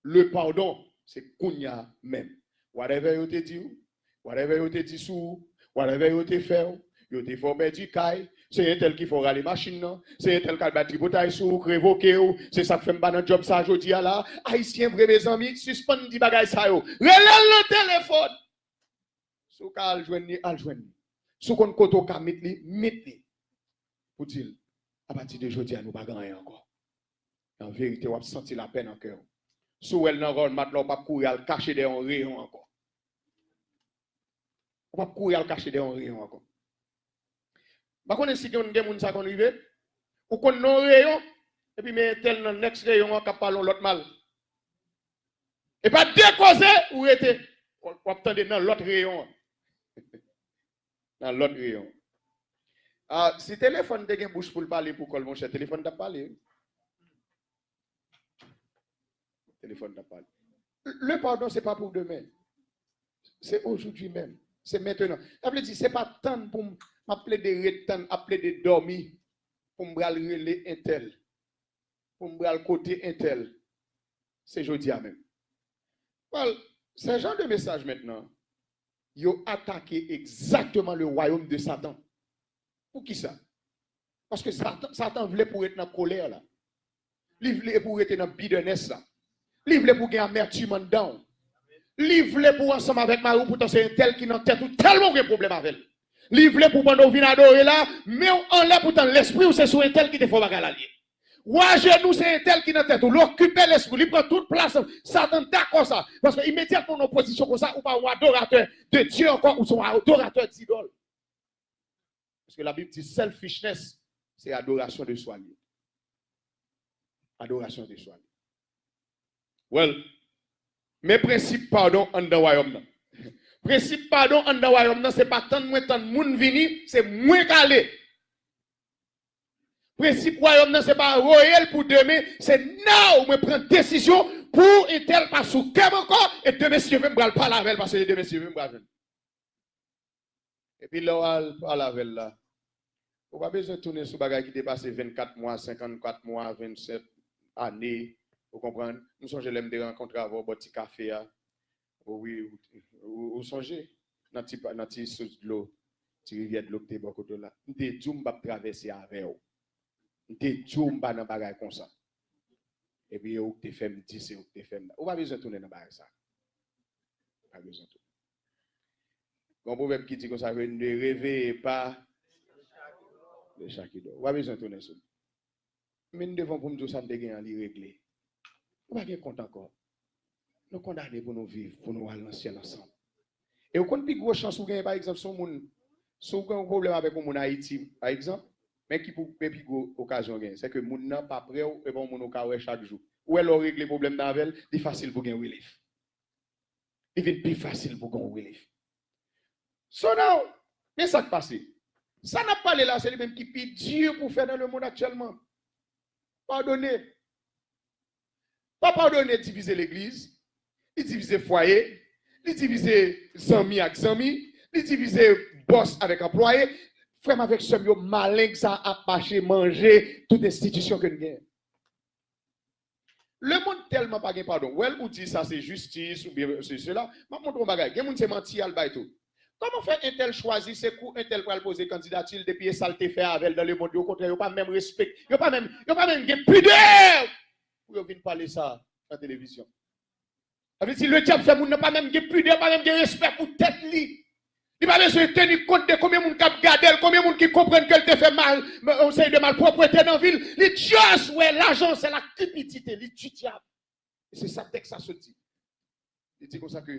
Le pardon, c'est kounya même. Whatever you te dit, whatever you te dit sous, whatever you te fait, you te faut perdre du caille, c'est un tel qui faut râler machine non, c'est un tel qui a battu bouteille sous, révoquer ou, c'est ça qui fait m'ban un job ça jodi là, haïtien vrai mes amis, suspend di bagay ça yo. Relève le téléphone. Sou ka al joindre. Sou kon koto ka mit li. Pour dire à partir de jodi nous pas gagner encore. En vérité, on a senti la peine en cœur. Sou elle nan ron mat là pas courir al cacher des rayon encore. On va courir al cacher des rayon encore. Ba connait si gen moun sa kon rive ou kon non rayon et puis mais tel nan next rayon on ka parlon l'autre mal. Et pas décauser ou était on attendre dans l'autre rayon. Dans l'autre rayon. Ah, si téléphone te gen bouche pour parler pour col mon cher, téléphone t'a parlé. Téléphone t'a parlé. Le pardon c'est pas pour demain. C'est aujourd'hui même. C'est maintenant. Ça veut dire c'est pas temps pour m'appeler de retan, appeler de dormir pour me relayer un tel. Pour me le côté un tel. C'est jeudi à même. Well, ce genre de message maintenant, ils ont attaqué exactement le royaume de Satan. Pour qui ça? Parce que Satan voulait pour être dans la colère là. Il voulait pour être dans la bitterness là. Il voulait pour gagner amertume en dedans. Il voulait pour ensemble avec Marie pourtant c'est un tel qui n'a tête ou tellement de problème avec elle. Il voulait pour pendant venir adorer là, mais on l'a pourtant l'esprit ou c'est sur un tel qui te faut bagarre l'allier. Ou à genoux c'est un tel qui n'a tête ou l'occuper l'esprit, il prend toute place. Satan d'accord ça parce que immédiatement en opposition comme ça ou pas un adorateur de Dieu encore ou son adorateur d'idole. Parce que la Bible dit selfishness, c'est adoration de soi. Adoration de soi. Well, mais principe pardon en dans royaume. Principe pardon en dans royaume, c'est pas tant de moun vini, c'est moins calé. Principe royaume, c'est pas royal pour demain, c'est now me prendre décision pour un tel pas sous kem encore et demain si je veux me parler avec parce que demain si je veux me parler. Et puis là parler avec là. On pas besoin de tourner sur bagage qui dépasse 24 mois, 54 mois, 27 années. Vous comprenez? Nous songeons l'aime de rencontrer avant petit café là. Oui, vous songez dans petit source de l'eau, petit rivière de l'eau qui est beaucoup de là. Nous te djum pas traverser avec vous. Nous te djum pas dans bagage comme ça. Et puis vous te fait me dire c'est vous te fait là. On pas besoin de tourner dans bagage ça. Pas besoin de tourner. Mon proverbe qui dit comme ça, ne rêvez pas de chaque idole. On pas besoin de tourner ça. Mais nous devons pour nous dire ça, nous devons régler. On va pas content encore. Nous condamnés pour nous vivre, pour nous aller dans le ciel ensemble. Et vous connaissez plus grosse chance, vous gagnez par exemple, si vous avez un problème avec mon Haïti, par exemple, mais qui pour plus grosse occasion, c'est que moun n'a pas prêt et bon moun au chaque jour. Ou elle a réglé le problème d'avec, c'est facile pour gagner relief. il devient plus facile pour qu'on relief. So now, mais ça qui passe. Ça n'a pas là, c'est le même qui est plus dur pour faire dans le monde actuellement. Pardonner. Pas pardonner, diviser l'église, diviser foyer, diviser amis avec amis, diviser boss avec employé, frère avec ce malin que ça a marché, manger toute institution que nous avons. Le monde tellement pas de pardon. Well, ou dit ça c'est justice ou bien c'est cela. Je montre un bagage. Il y a des gens qui menti à le tout. Comment faire un tel choisir ses coups, un tel pour poser candidature depuis ça le fait avec dans le monde au contraire, il n'y a pas même respect, il n'y a pas même pudeur pour venir parler ça en télévision. Ça veut dire le diable fait moun n'a pas même pudeur, pas même respect pour tête li. Il va besoin de tenir compte de combien de monde qui regarde, combien de monde qui comprennent qu'elle te fait mal, on sait de malpropreté dans la ville. Les choses, ouais, l'argent, c'est la cupidité, les diable. Et c'est ça que ça se dit. Il dit comme ça que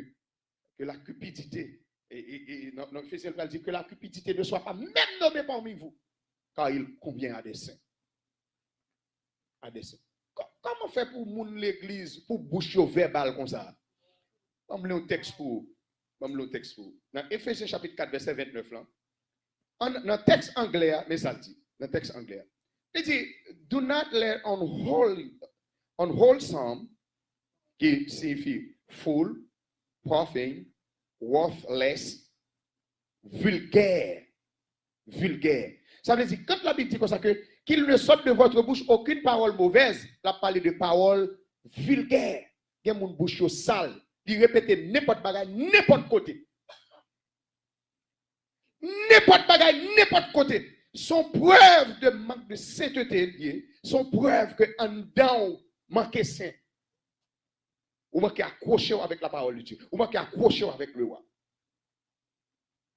la cupidité, et notre officiel va dire que la cupidité ne soit pas même nommée parmi vous, car il convient à des saints. À des saints. Comment faire pour l'église, pour boucher au verbal comme ça? On me le texte pour. Dans Éphésiens chapitre 4, verset 29, là, dans le texte anglais, mais ça dit, dans le texte anglais, il dit, do not let unwholesome, qui signifie full, profane, worthless, vulgaire. Ça veut dire, quand la Bible dit comme ça, qu'il ne sorte de votre bouche aucune parole mauvaise, la parle de paroles vulgaires. Il y a mon bouche sale. Il répète n'importe bagaille, n'importe côté. N'importe bagaille, n'importe côté. Son preuve de manque de sainteté, son preuve que en dedans, manque saint. Ou manque accroché avec la parole de Dieu. Ou manque accroché avec le roi.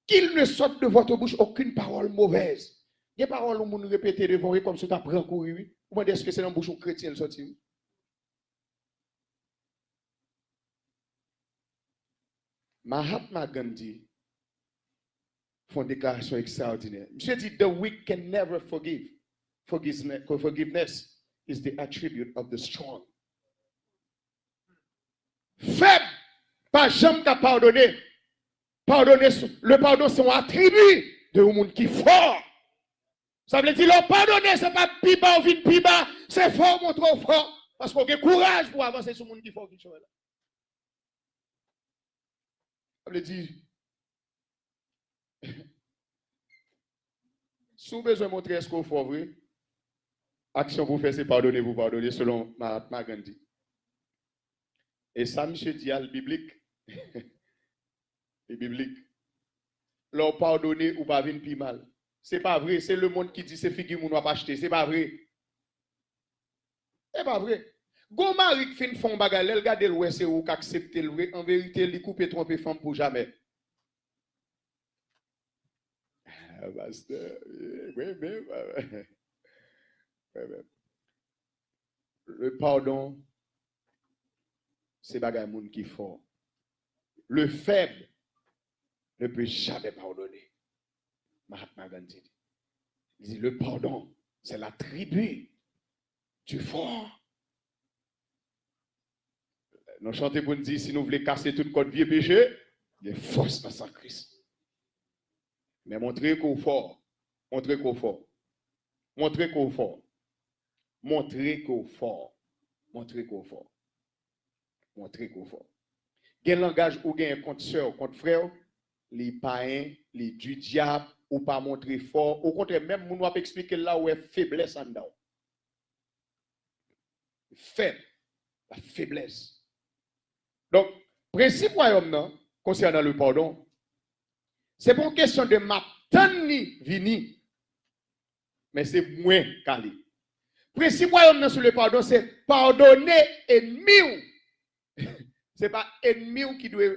Qu'il ne sorte de votre bouche aucune parole mauvaise. Il y a des paroles où vous répétez devant vous comme si vous avez pris courir. Ou est-ce que c'est dans la bouche chrétienne sorti? Mahatma Gandhi font une déclaration extraordinaire. Monsieur dit, the weak can never forgive. Forgiveness is the attribute of the strong. Faible, pas jamais qu'à pardonner. Le pardon, c'est un attribut de monde qui est fort. Ça veut dire, le pardonner, ce n'est pas plus bas ou vite plus bas, c'est fort ou trop fort. Parce qu'on a courage pour avancer sur le monde qui est fort. Ça veut dire, si vous avez besoin de montrer ce qu'on fait vrai, action pour faire, c'est pardonner, vous pardonner selon Mahatma Gandhi. Et ça, monsieur dit, le biblique. Le biblique. Leur pardonner ou pas venir plus mal. C'est pas vrai. C'est le monde qui dit c'est figure qu'on va pas acheter. C'est pas vrai. C'est pas vrai. Gomarik fin font bagarre, elle regarde le ouais c'est ou qu'accepter le vrai. En vérité, il coupe et tromper femme pour jamais. Le pardon, c'est bagarre monde qui fort. Le faible ne peut jamais pardonner. Mahatma Gandhi dit. Il dit le pardon, c'est l'attribut du fort. Nous chantons pour nous dire si nous voulons casser tout code vieux péché, il y a force dans sa Christ. Mais montrez qu'on fort. Montrez qu'on fort. Montrez qu'on fort. Montrez qu'on fort. Montrez qu'on fort. Montrez qu'on fort. Quel langage ou gain contre soeur, contre frère, les païens, les du diable, ou pas montrer fort. Au contraire, même nous va expliquer là où est faiblesse en dedans. Faible. La faiblesse. Donc, principe royaume concernant le pardon, c'est pas une question de m'attendre vini, mais c'est moins calé. Principe royaume sur le pardon, c'est pardonner ennemi. C'est pas ennemi qui doit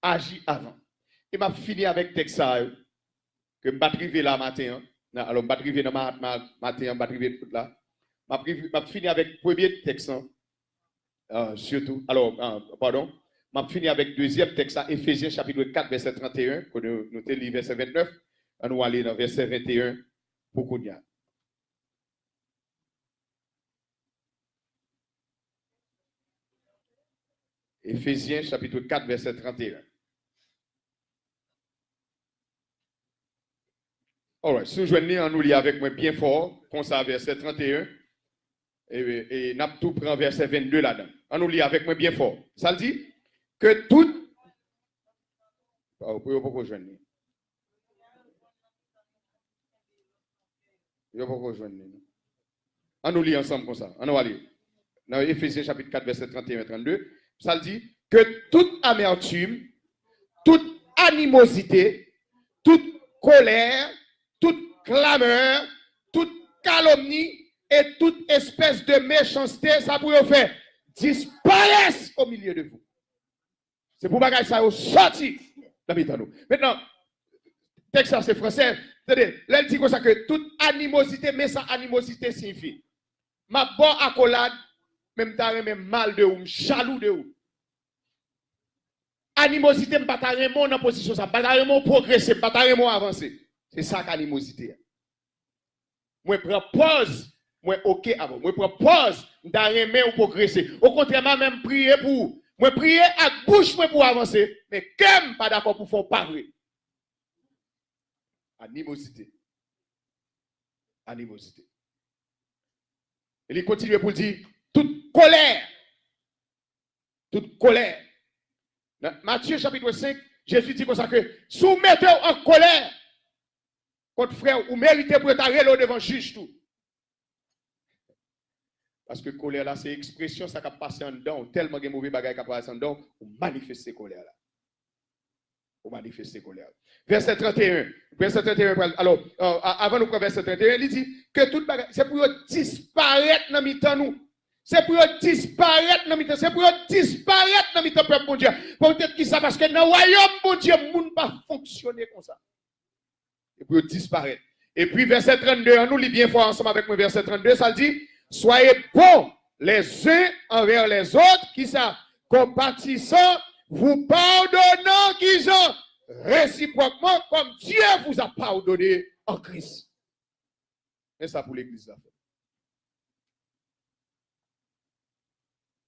agir avant. Et m'a fini avec texte ça que m'a privé là matin. Alors m'a privé dans matin, m'a privé tout là. M'a fini avec premier texte. Surtout, alors, pardon, je finis avec deuxième texte, Éphésiens chapitre 4, verset 31, que nous avons lu verset 29, on va aller dans verset 21 pour qu'on y a. Éphésiens chapitre 4, verset 31. Alright, si vous joignez en nous lit avec moi bien fort, comme ça, verset 31, et n'a tout pris verset 22 là-dedans. En nous lit avec moi bien fort. Ça dit que tout. Vous pouvez pas joindre. Vous pouvez pas joindre. On nous lit ensemble comme ça. On va lire. Dans Éphésiens chapitre 4, verset 31 et 32, ça dit que toute amertume, toute animosité, toute colère, toute clameur, toute calomnie et toute espèce de méchanceté, ça pourrait faire disparaître au milieu de vous. C'est pour que ça sorti dans nous. Maintenant, texte c'est français. C'est-à-dire, là, il dit comme ça que toute animosité, mais sa animosité signifie ma bonne accolade, même t'as même mal de ou, jaloux de ou. Animosité, je ne pas dans position, ça, pas progresser, pas avancer. C'est ça qu'animosité. Moi, je prends pause, moi, ok avant. Moi, je prends pause, je ou progresser. Au contraire, moi, même prier pour. Moi, prier à bouche pour avancer. Mais comme pas d'accord pour faire parler. Animosité. Animosité. Et il continue pour dire toute colère. Toute colère. Dans Matthieu chapitre 5, Jésus dit comme ça que soumettez en colère contre frère ou méritez pour être arrêté devant le juge tout. Parce que colère là, c'est expression, ça qui passe en dedans. Tellement de mauvais bagages qui passent en dedans, pour manifester colère là. Pour manifester colère. Verset 31. Verset 31. Alors, avant de prendre verset 31, il dit que toute bagage, c'est pour disparaître dans mi-temps nous. C'est pour disparaître dans mi-temps. C'est pour disparaître dans mi-temps, peuple bon Dieu. Peut-être qui ça, parce que dans le royaume, bon Dieu, le monde ne va pas fonctionner comme ça. Et pour disparaître. Et puis, verset 32, on nous lit bien fort ensemble avec moi, verset 32, ça dit, soyez bons les uns envers les autres, qui ça, compatissant, vous pardonnant, qui sont réciproquement, comme Dieu vous a pardonné en Christ. Et ça pour l'église là.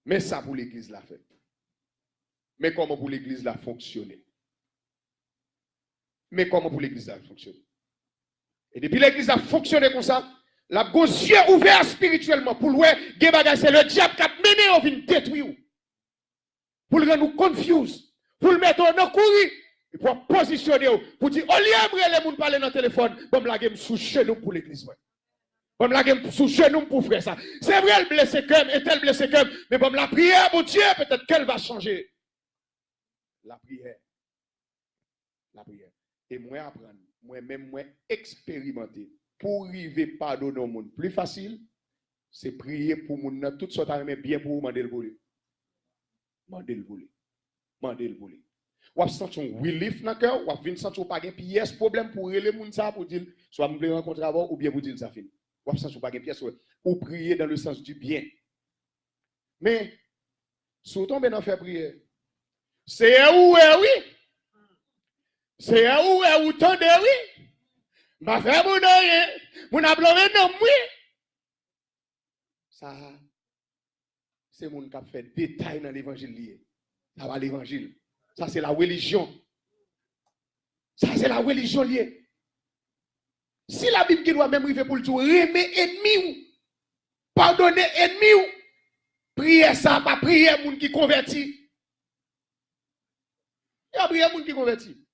Mais ça pour l'église l'a fait. Mais comment pour l'église l'a fonctionné? Mais comment pour l'église l'a fonctionné? Et depuis l'église a fonctionné comme ça, la gauche yeux ouverts spirituellement pour louer, c'est le diable qui a mené au vin détruire. Pour le rendre nous confus, pour le mettre en courir, et pour positionner, pour dire, au lieu de les gens parler dans le téléphone, bon, la game sous genou pour l'église. Bon, la game sous genou pour faire ça. C'est vrai, elle blessé comme, et elle blessé comme, mais bon, la prière, mon Dieu, peut-être qu'elle va changer. La prière. La prière. Et moi, apprendre, moi-même, moi, expérimenter. Pour arriver à pardonner au monde plus facile, c'est prier pour mon monde, tout ça, bien pour vous, demander le voler. Demander le voler. Demander le voler. Ou à sentir un relief dans le cœur, ou à venir sentir pas de pièce problème pour les gens pour dire, soit me rencontrer avant, ou bien pour dire ça finit. Ou à sentir pas de pièce, ou prier dans le sens du bien. Mais, si vous tombez dans faire prière, c'est où, oui. C'est où, tendez, oui. Ma frère, mon rien, mon ablomé, non, oui. Ça, c'est mon qui a fait détail dans l'évangile. Ça va l'évangile. Ça, c'est la religion. Ça, c'est la religion liée. Si la Bible qui doit même arriver pour le tout, remet ennemi ou, pardonner ennemi ou, prier ça, pas prier moun qui convertit. Il y a prier moun qui convertit.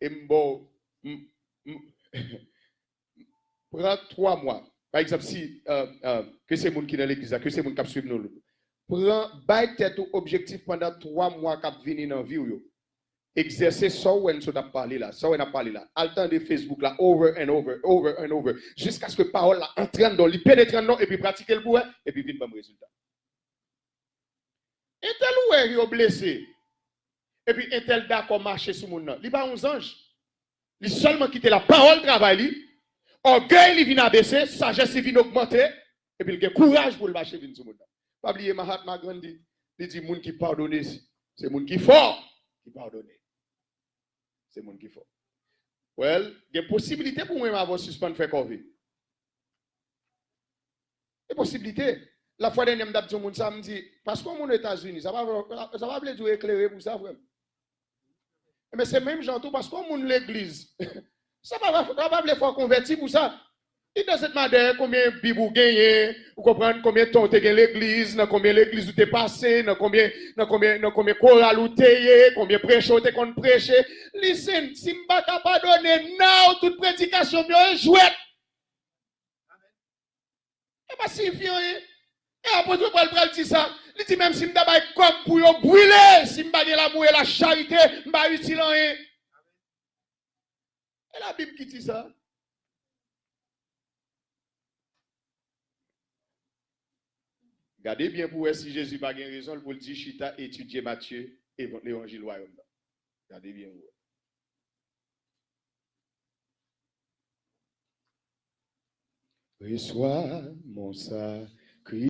Et bon, prends 3 mois. Par exemple, si que c'est moun qui dans l'église, que c'est moun qui suivre nous. Prends, bail tête objectif pendant 3 mois qui venir dans la vie. Exercer ça où on a parlé là, ça où on a parlé là, à temps de Facebook là, over and over, jusqu'à ce que parole là entraîne dans, pénètre dans, et puis pratiquer le bout, et puis vite bon résultat. Et tel ou est blessé, et puis et tel d'accord marcher sur mon nom, il pas 11 anges, il seulement quitter la parole travail, orgueil il vient abaisser, sagesse il vient augmenter, et puis il a courage pour le marcher vient sur mon nom. Pas oublier Mahatma Gandhi, il dit moun qui pardonne, c'est moun qui fort qui pardonne. C'est mon qui faut. Well, il y a possibilité pour moi avoir suspendre faire COVID. Il y a possibilité. La fois dernière, je dis ça me dit, parce qu'on est aux États-Unis, ça va pas dire éclairer pour ça, frère. Mais c'est même genre tout, parce qu'on est l'église. Ça va pas faire convertir pour ça. Et dans cette manière, combien de Bible gagné, vous comprenez combien de temps tu as l'église, dans combien l'église où tu es passé, dans combien chorales où tu es, combien prêcheurs tu es prêché. Listen, si je ne peux pas donner, non, toute prédication, est jouette. Et pas signifiant, et après, tu vas dire ça. Il dit même si je ne pas comme pour brûler, si je ne pas l'amour et la charité, je ne vais pas utile rien. Et la Bible qui dit ça. Regardez bien pour voir si Jésus n'a pas raison pour le dire, Chita, étudier Matthieu et l'évangile royaume. Regardez bien. Reçois mon sacrifice.